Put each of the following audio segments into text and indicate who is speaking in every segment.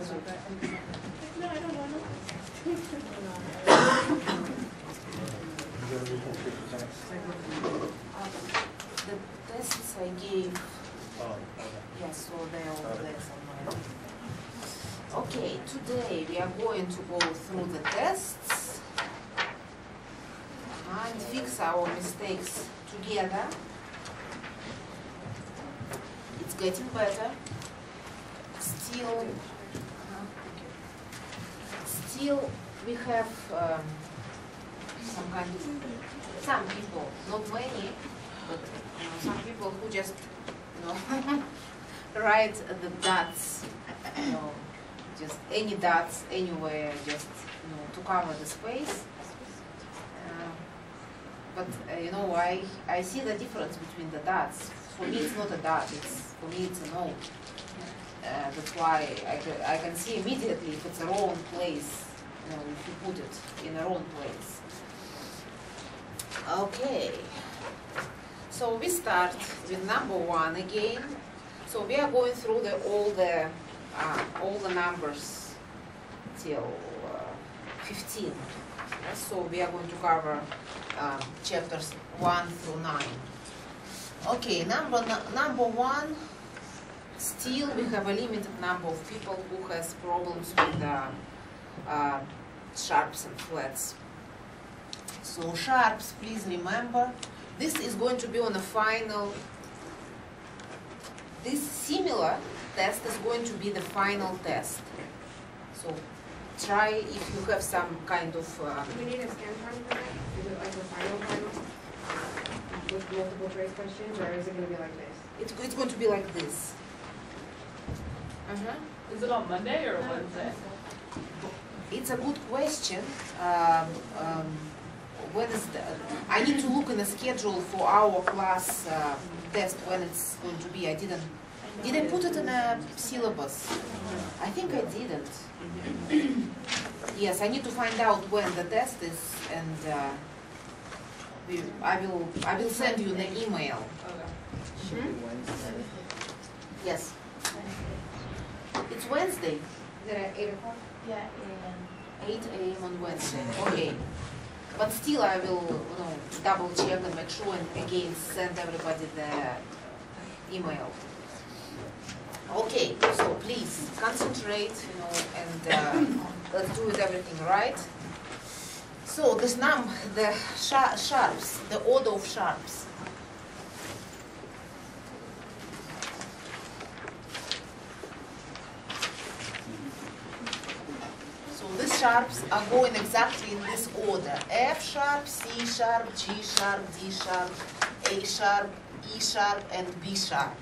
Speaker 1: No, I don't want
Speaker 2: The tests I gave, yes, so they're all there somewhere. Okay, today we are going to go through the tests and fix our mistakes together. It's getting better. Still we have some people, not many, but some people who just write the dots, just any dots anywhere, just to cover the space. But I see the difference between the dots. For me, it's not a dot. For me, it's a note. That's why I can see immediately if it's a wrong place, if you put it in a wrong place. Okay, so we start with number 1 again. So we are going through all the numbers till 15. So we are going to cover chapters 1 through 9. Okay, number 1. Still, we have a limited number of people who has problems with sharps and flats. So sharps, please remember, this is going to be on the final. This similar test is going to be the final test. So try if you have some kind of.
Speaker 1: Do we need a scan time for that? Is it like the final with multiple choice questions, or is it going to be like this?
Speaker 2: It's going to be like this.
Speaker 3: Is it on Monday or Wednesday?
Speaker 2: It's a good question. When is I need to look in the schedule for our class test when it's going to be. Did I put it in a syllabus? I think I didn't. Yes, I need to find out when the test is, and I will send you the email.
Speaker 3: Okay.
Speaker 2: Yes. It's Wednesday.
Speaker 1: Is it at 8 o'clock?
Speaker 2: Yeah, 8 a.m. on Wednesday. Okay. But still, I will double check and make sure, and again send everybody the email. Okay, so please concentrate, and let's do it everything right. So this the sharps, the order of sharps. These sharps are going exactly in this order: F sharp, C sharp, G sharp, D sharp, A sharp, E sharp, and B sharp.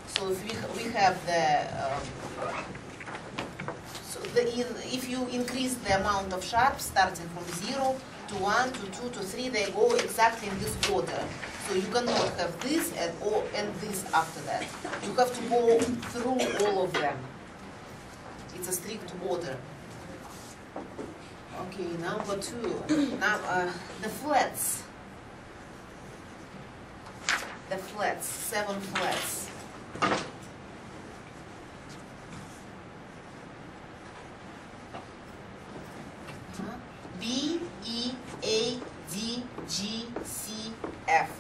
Speaker 2: So if we have if you increase the amount of sharps starting from 0 to 1 to 2 to 3, they go exactly in this order. So you cannot have this and this after that. You have to go through all of them. It's a strict order. Okay, number 2. Now the flats. The flats, 7 flats. B, E, A, D, G, C, F.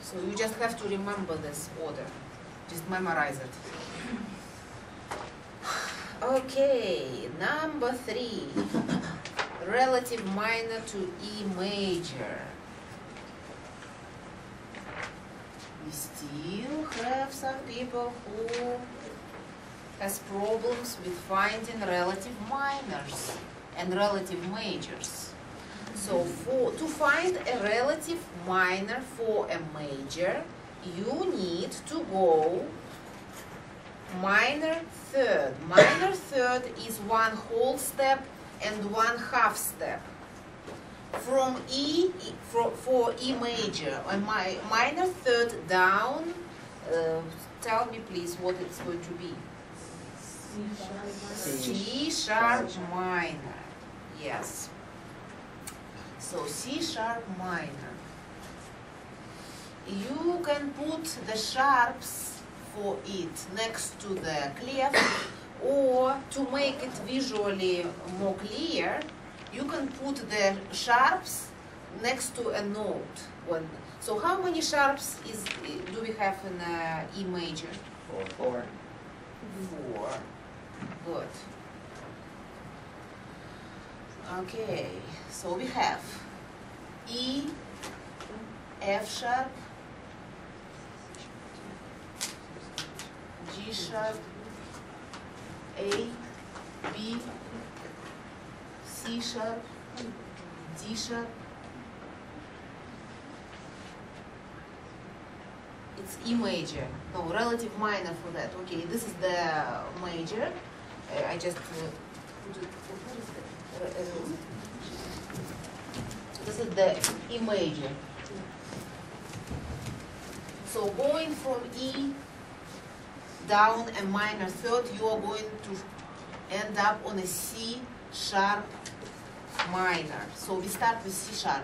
Speaker 2: So you just have to remember this order. Just memorize it. Okay, number 3. Relative minor to E major. We still have some people who has problems with finding relative minors and relative majors. So to find a relative minor for a major, you need to go minor third. Minor third is 1 whole step and 1 half step. From E, for E major, my minor third down, tell me please what it's going to be. C sharp minor. Yes. So C sharp minor. you can put the sharps for it next to the clef, or to make it visually more clear, you can put the sharps next to a note. So how many sharps do we have in E major?
Speaker 4: 4.
Speaker 2: 4. Good. Okay, so we have E, F sharp, G sharp, A, B, C sharp, D sharp. It's E major. No, relative minor for that. Okay, this is the major. I just put it. What is that? This is the E major. So going from E down a minor third, you are going to end up on a C sharp minor. So we start with C sharp.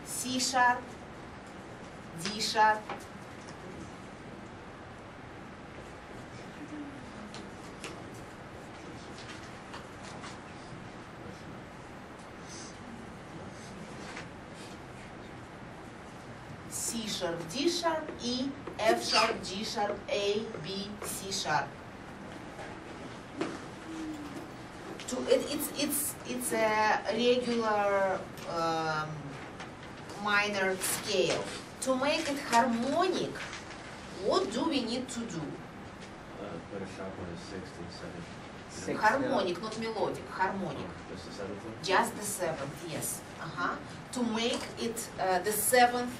Speaker 2: C sharp, D sharp, C sharp, D sharp, E, F sharp, G sharp, A, B, C sharp. It's a regular minor scale. To make it harmonic, what do we need to do?
Speaker 4: Put a sharp on a 6th and 7th.
Speaker 5: 6.
Speaker 2: Harmonic, not melodic, harmonic.
Speaker 4: Just the 7th one?
Speaker 2: Just the 7th, yes. To make it the 7th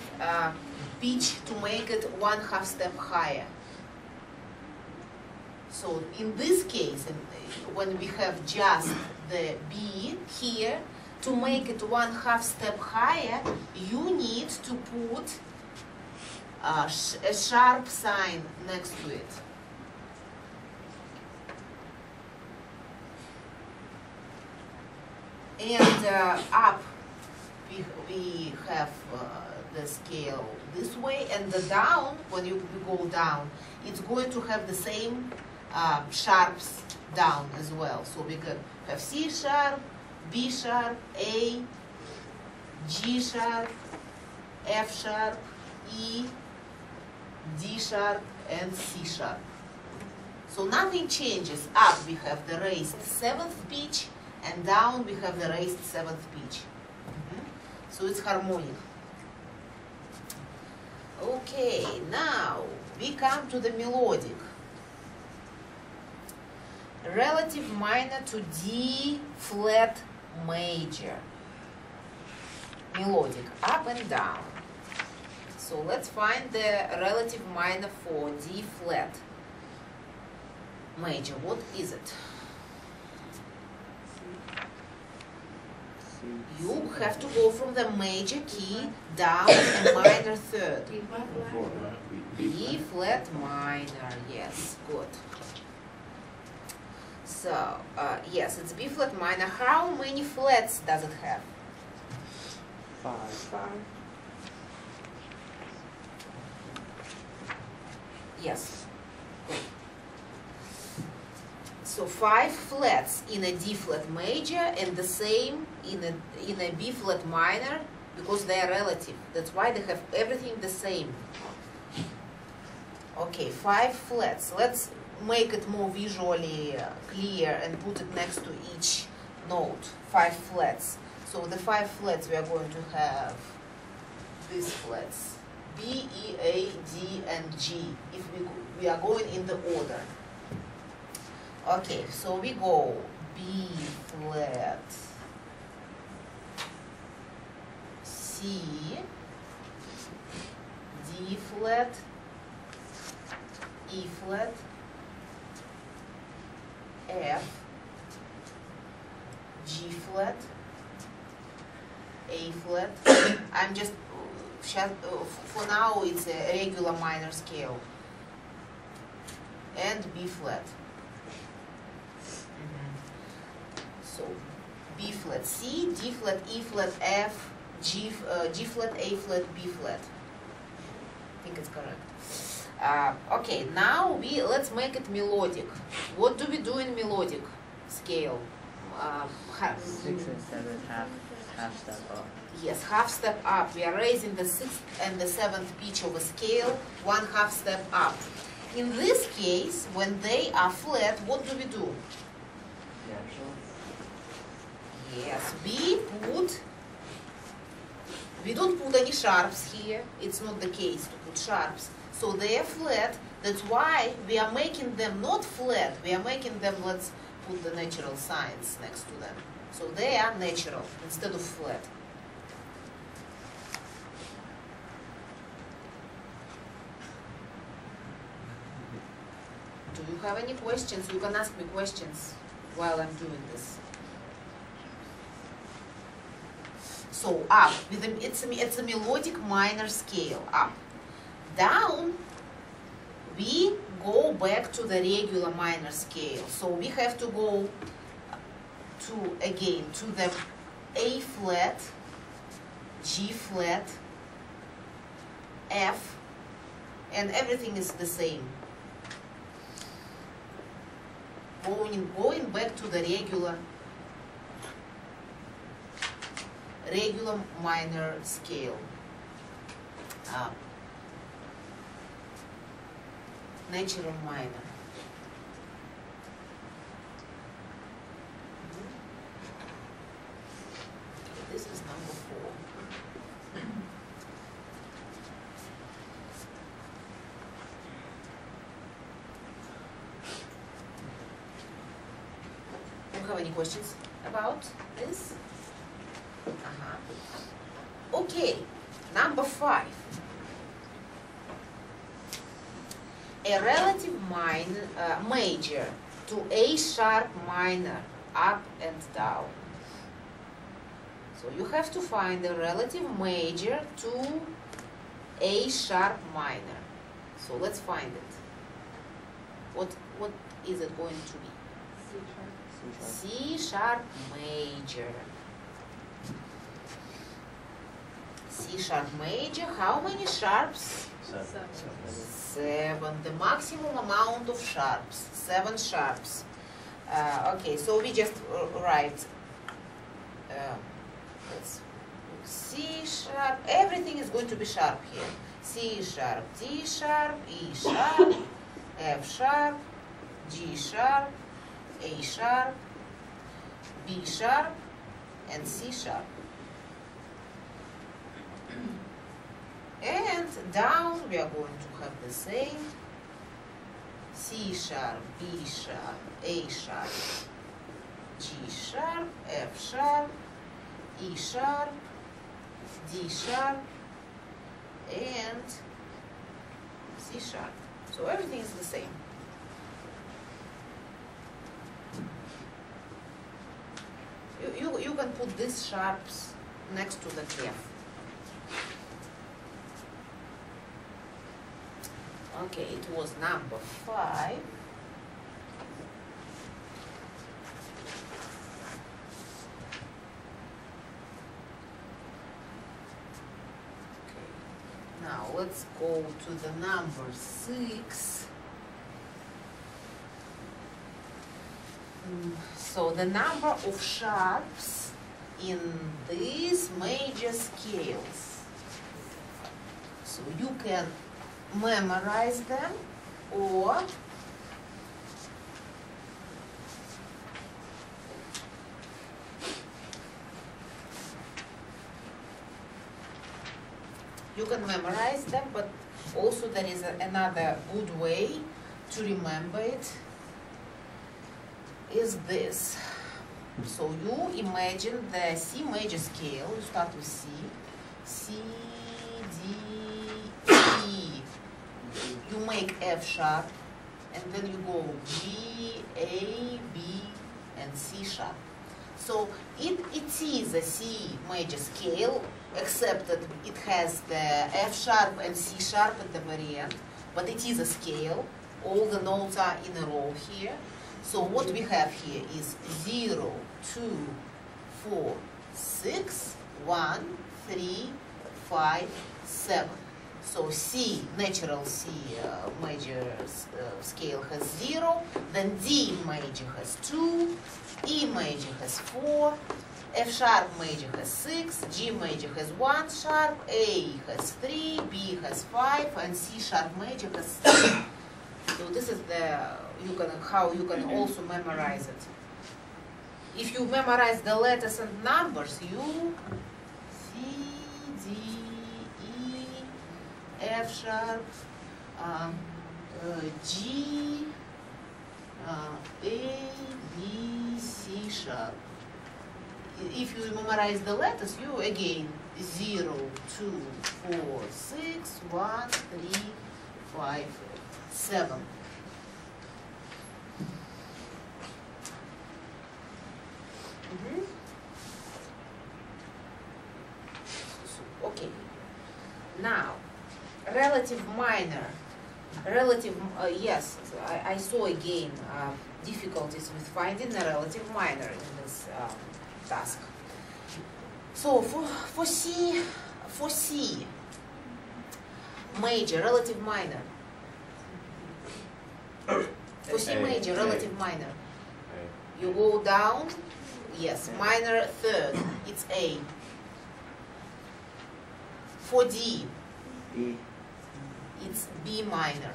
Speaker 2: pitch, to make it 1/2 step higher. So in this case, when we have just the B here, to make it 1/2 step higher, you need to put a sharp sign next to it. And up, we have the scale this way, and the down, when you go down, it's going to have the same sharps down as well. So we can have C sharp, B sharp, A, G sharp, F sharp, E, D sharp, and C sharp. So nothing changes. Up we have the raised 7th pitch, and down we have the raised 7th pitch. So it's harmonic. Okay, now we come to the melodic. Relative minor to D flat major. Melodic, up and down. So let's find the relative minor for D flat major. What is it? You have to go from the major key down a minor third. E flat minor, yes, good. So, yes, it's B flat minor. How many flats does it have?
Speaker 5: 5.
Speaker 2: Yes. Good. So 5 flats in a D flat major, and the same in a B flat minor, because they are relative. That's why they have everything the same. Okay, 5 flats. Let's make it more visually clear and put it next to each note. 5 flats. So the 5 flats we are going to have these flats: B, E, A, D, and G. If we are going in the order. Okay, so we go B flat, C, D flat, E flat, F, G flat, A flat. I'm just, for now it's a regular minor scale. And B flat. So B flat C, D flat, E flat, F, G flat, A flat, B flat. I think it's correct. Okay, now let's make it melodic. What do we do in melodic scale?
Speaker 5: 6 and 7 half step up.
Speaker 2: Yes, half step up. We are raising the 6th and the 7th pitch of a scale, 1/2 step up. In this case, when they are flat, what do we do?
Speaker 5: Natural.
Speaker 2: Yes, we don't put any sharps here. It's not the case to put sharps. So they are flat. That's why we are making them not flat. We are making them, let's put the natural signs next to them. So they are natural instead of flat. Do you have any questions? You can ask me questions while I'm doing this. So up, it's a melodic minor scale, up. Down, we go back to the regular minor scale. So we have to go to the A flat, G flat, F, and everything is the same. Going back to the regular minor scale. Natural minor. Okay, this is number 4. Do you have any questions about this? Okay, number 5. A relative major to A sharp minor, up and down. So you have to find a relative major to A sharp minor. So let's find it. What is it going to be? C sharp major. C sharp major, how many sharps? 7. The maximum amount of sharps, 7 sharps. Okay, so we just write let's C sharp, everything is going to be sharp here. C sharp, D sharp, E sharp, F sharp, G sharp, A sharp, B sharp, and C sharp. And down we are going to have the same. C sharp, B sharp, A sharp, G sharp, F sharp, E sharp, D sharp, and C sharp. So everything is the same. You can put these sharps next to the clef. Okay, it was number 5. Okay. Now let's go to the number 6. So the number of sharps in these major scales. So you can memorize them, or you can memorize them, but also there is another good way to remember it, is this. So you imagine the C major scale, you start with C, C, D, E. You make F sharp, and then you go G, A, B, and C sharp. So it is a C major scale, except that it has the F sharp and C sharp at the very end, but it is a scale. All the notes are in a row here. So what we have here is 0, 2, 4, 6, 1, 3, 5, 7. So C, natural C major scale has 0, then D major has 2, E major has 4, F sharp major has 6, G major has 1 sharp, A has 3, B has 5, and C sharp major has 3. So this is how you can also memorize it. If you memorize the letters and numbers, you C, D, E, F sharp, G, A, B, C sharp. If you memorize the letters, you again 0, 2, 4, 6, 1, 3, 5, 7. Okay. Now, relative minor. Yes, I saw again difficulties with finding the relative minor in this task. So for C major, relative minor. For C major, relative minor. You go down, yes, minor third, it's A. For D,
Speaker 5: B,
Speaker 2: it's B minor.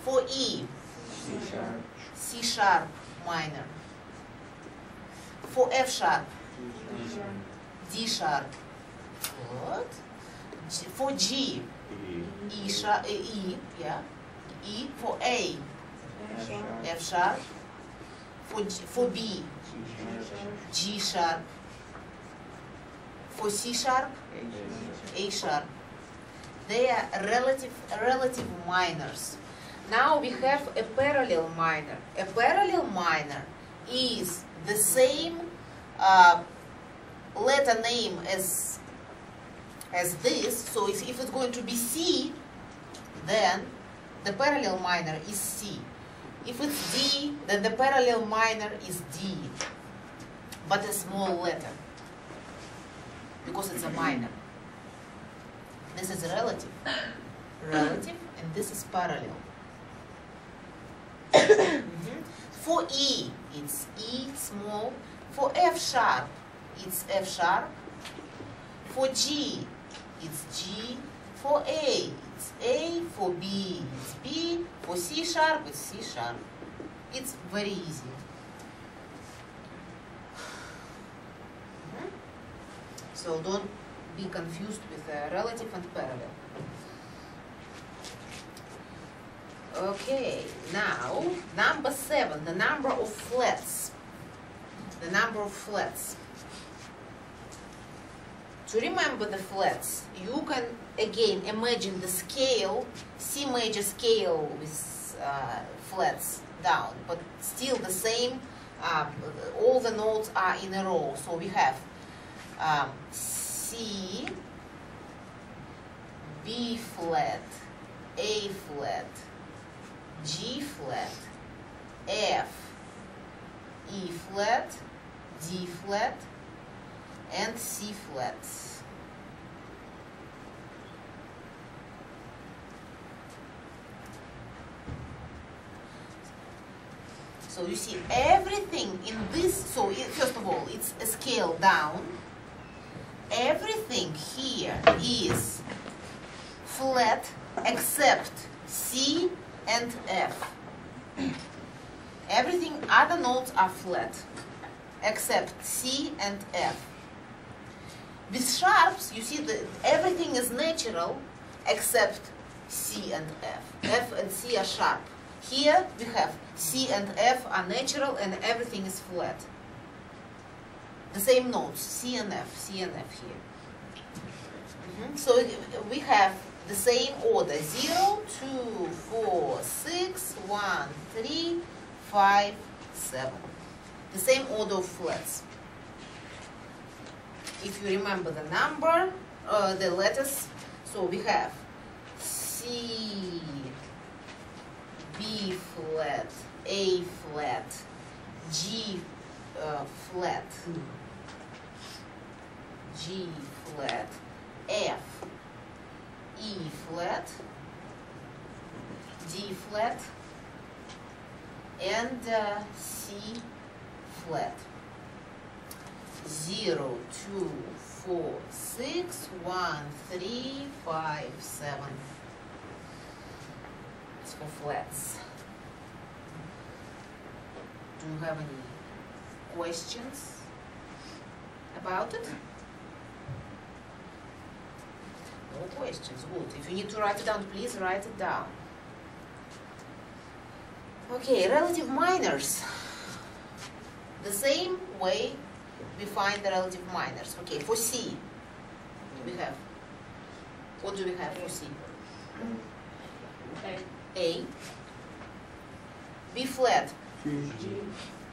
Speaker 2: For E,
Speaker 5: C sharp,
Speaker 2: C sharp minor. For F sharp, D sharp. What? For G, E sharp, E, yeah. E. For A, F sharp. For B, G sharp. For C sharp, A sharp. They are relative minors. Now we have a parallel minor. A parallel minor is the same letter name as this. So if it's going to be C, then the parallel minor is C. If it's D, then the parallel minor is D, but a small letter, because it's a minor. This is relative, and this is parallel. For E, it's E small. For F sharp, it's F sharp. For G, it's G. For A, it's A. For B, it's B. For C sharp, it's C sharp. It's very easy. So don't be confused with relative and parallel. Okay, now number 7, the number of flats. The number of flats. To remember the flats, you can again imagine the scale, C major scale with flats down, but still the same, all the notes are in a row. So we have C, B flat, A flat, G flat, F, E flat, D flat, and C flats. So you see everything in this, so first of all, it's a scale down. Everything here is flat except C and F. Everything, other notes are flat except C and F. With sharps, you see that everything is natural except C and F. F and C are sharp. Here we have C and F are natural and everything is flat. The same notes, C and F here. So we have the same order, 0, 2, 4, 6, 1, 3, 5, 7. The same order of flats. If you remember the number, the letters, so we have C, B flat, A flat, G flat, G flat, F, E flat, D flat, and C flat. 0, 2, 4, 6, 1, 3, 5, 7. It's for flats. Do you have any questions about it? No questions, good. If you need to write it down, please write it down. Okay, relative minors. The same way we find the relative minors. Okay, for C, we have, what do we have for C? A, B flat,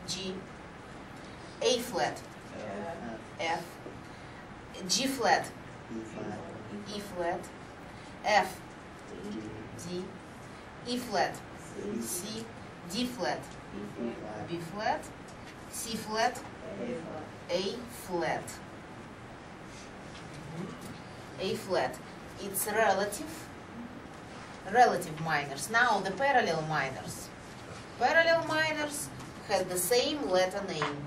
Speaker 2: G, A flat, F, G flat, E flat, F, D, E flat, C, D flat, B flat, C flat, A flat. A flat. It's relative minors. Now the parallel minors. Parallel minors have the same letter name.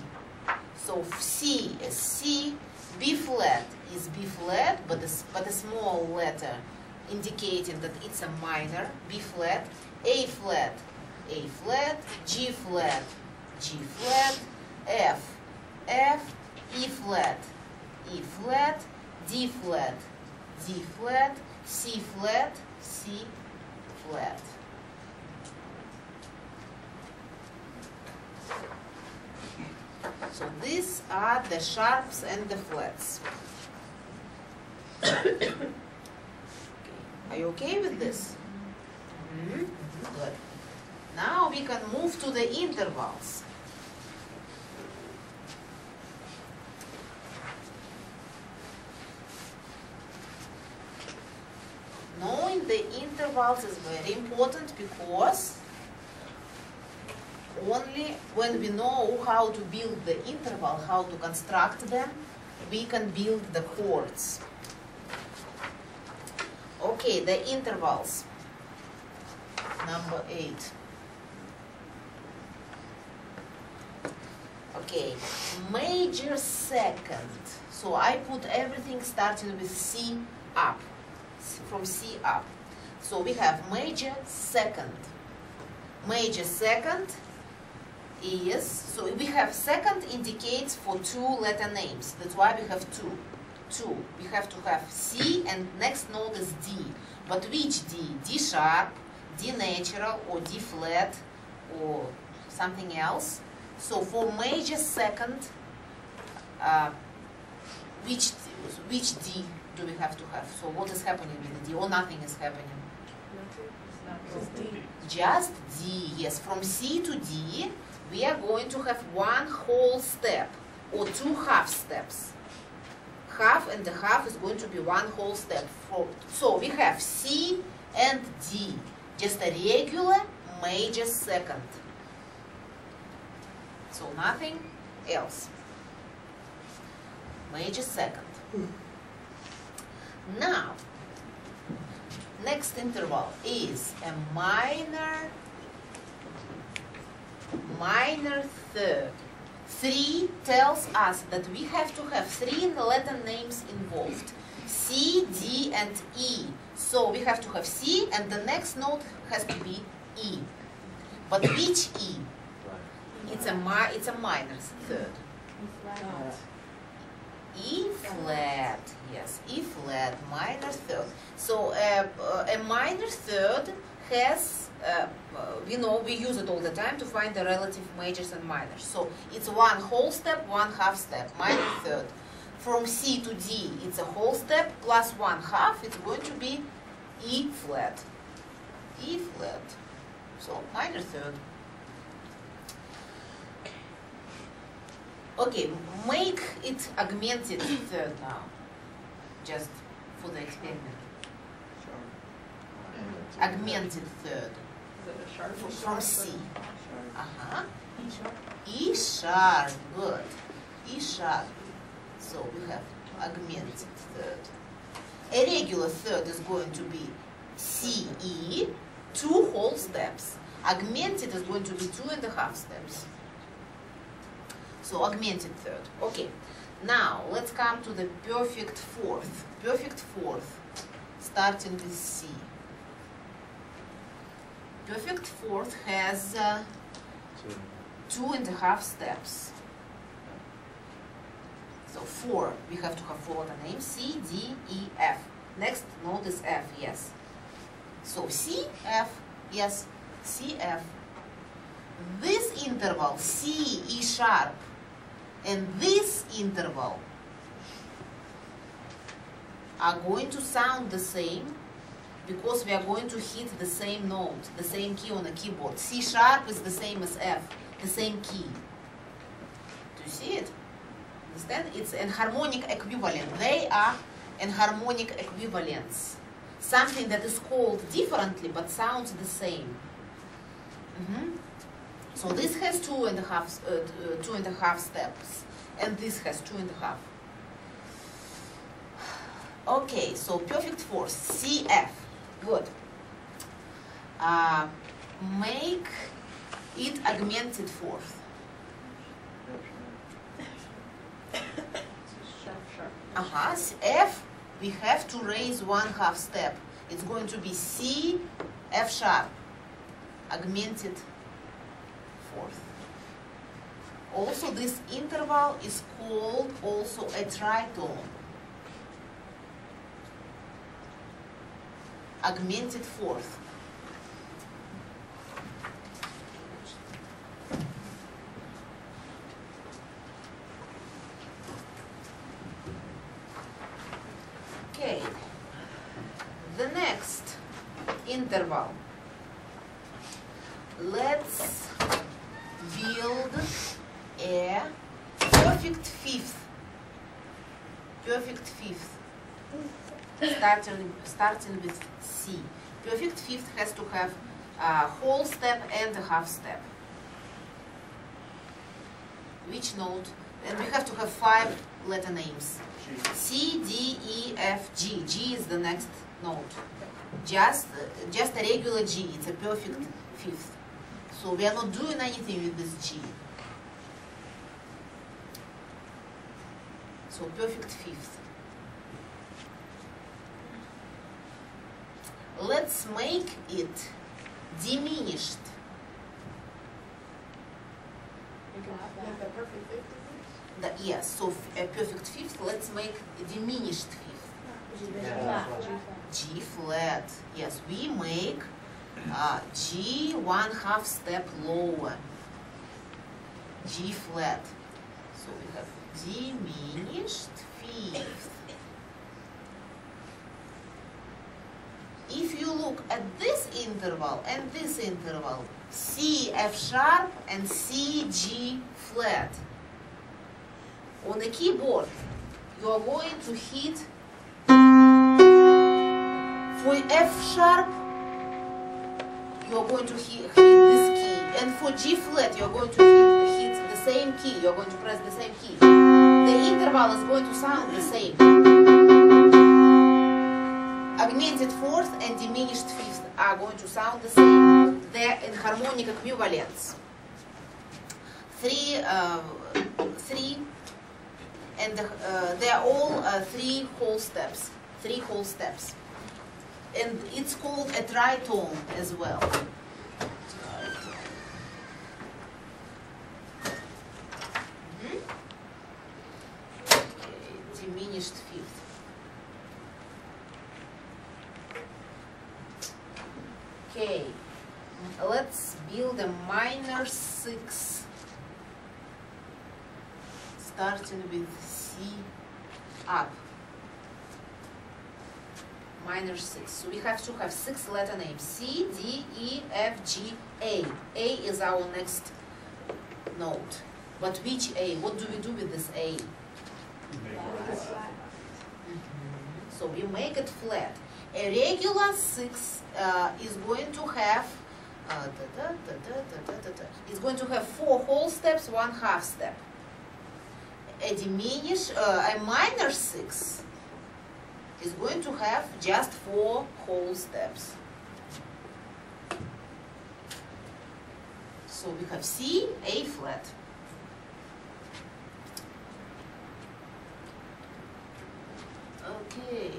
Speaker 2: So C is C, B flat is B flat, but a small letter indicating that it's a minor, B flat, A flat, A flat, G flat, G flat, F, F, E flat, E flat, D flat, D flat, C flat, C flat. So these are the sharps and the flats. Okay. Are you okay with this? Good. Now we can move to the intervals. Knowing the intervals is very important because only when we know how to build the interval, how to construct them, we can build the chords. Okay, the intervals. Number 8. Okay, major second. So I put everything starting with C up, from C up. So we have major second. Major second is, so we have second indicates for 2 letter names. That's why we have 2. 2. We have to have C and next note is D. But which D? D sharp, D natural, or D flat, or something else. So for major second, which D do we have to have? So what is happening with the D? Or nothing is happening? Just D, yes. From C to D, we are going to have 1 whole step, or 2 half steps. Half and the half is going to be 1 whole step. So we have C and D, just a regular major second. So nothing else. Major second. Now, next interval is a minor third. 3 tells us that we have to have 3 letter names involved. C, D, and E. So we have to have C, and the next note has to be E. But which E? It's a minor third. E flat, yes, E flat, minor third. So a minor third has, we use it all the time to find the relative majors and minors. So it's 1 whole step, 1 half step, minor third. From C to D, it's a whole step plus 1 half. It's going to be E flat. E flat. So minor third. Okay, make it augmented third now, just for the experiment. Augmented third.
Speaker 3: Is it a sharp?
Speaker 2: From C. E sharp, good. E sharp. So we have augmented third. A regular third is going to be CE, 2 whole steps. Augmented is going to be 2.5 steps. So augmented third. Okay. Now let's come to the perfect fourth. Perfect fourth, starting with C. Perfect fourth has 2.5 steps. So 4, we have to have 4 letter names, C, D, E, F. Next note is F, yes. So C, F, yes, C, F. This interval, C, E sharp, and this interval are going to sound the same because we are going to hit the same note, the same key on the keyboard. C sharp is the same as F, the same key. Do you see it? Understand? It's an harmonic equivalent. They are an harmonic equivalence. Something that is called differently but sounds the same. So this has 2.5 steps, and this has 2.5. Okay, so perfect fourth, CF. Good. Make it augmented fourth. F, we have to raise 1/2 step. It's going to be C, F sharp, augmented fourth. Also, this interval is called also a tritone. Augmented fourth. Okay, the next interval. Let's build a perfect fifth. Perfect fifth. Starting with C. Perfect fifth has to have a whole step and a half step. Which note? And we have to have 5 letter names. C, D, E, F, G. G is the next note. Just a regular G. It's a perfect fifth. So we are not doing anything with this G. So perfect fifth. Let's make it diminished.
Speaker 1: Like the perfect fifth?
Speaker 2: Yes, so a perfect fifth, let's make a diminished fifth. G flat. Yes, we make G 1/2 step lower. G flat. So we have diminished fifth. If you look at this interval and this interval, C, F sharp and C, G flat, on the keyboard, you are going to hit, for F sharp, you are going to hit this key, and for G flat, you are going to hit the same key, you are going to press the same key. The interval is going to sound the same. Augmented fourth and diminished fifth are going to sound the same. They're in harmonic equivalence. Three, and they are all 3 whole steps. 3 whole steps. And it's called a tritone as well. Okay, diminished fifth. Okay, let's build a minor 6. Starting with C up. Minor 6. So we have to have 6 letter names. C, D, E, F, G, A. A is our next note. But which A? What do we do with this A? So we make it flat. A regular 6 is going to have it's going to have 4 whole steps, 1/2 step. a minor 6 is going to have just 4 whole steps. So we have C, A flat. Okay.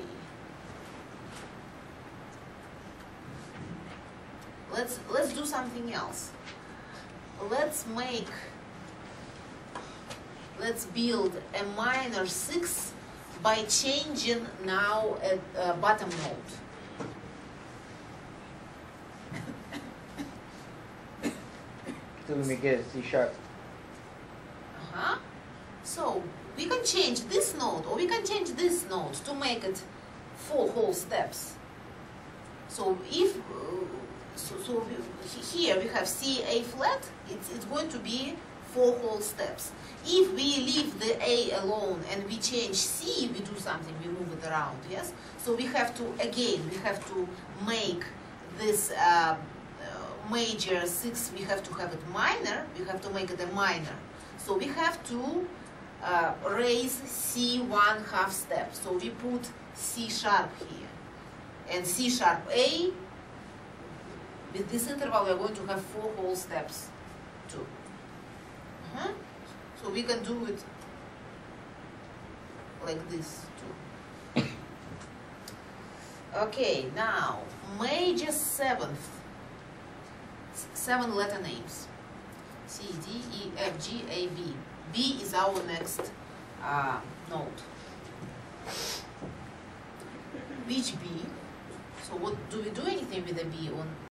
Speaker 2: Let's do something else. Let's build a minor 6 by changing now a bottom note.
Speaker 5: So we make it a C sharp.
Speaker 2: So we can change this note or we can change this note to make it 4 whole steps. So if here we have C, A flat, it's going to be 4 whole steps. If we leave the A alone and we change C, we do something, we move it around, yes? So we have to, again, we have to make this major 6, we have to have it minor, we have to make it a minor. So we have to raise C 1/2 step. So we put C sharp here. And C sharp A, with this interval we are going to have 4 whole steps too. So we can do it like this too. Okay, now major 7th. 7 letter names. C, D, E, F, G, A, B. B is our next note. Which B? So what do we do anything with the B on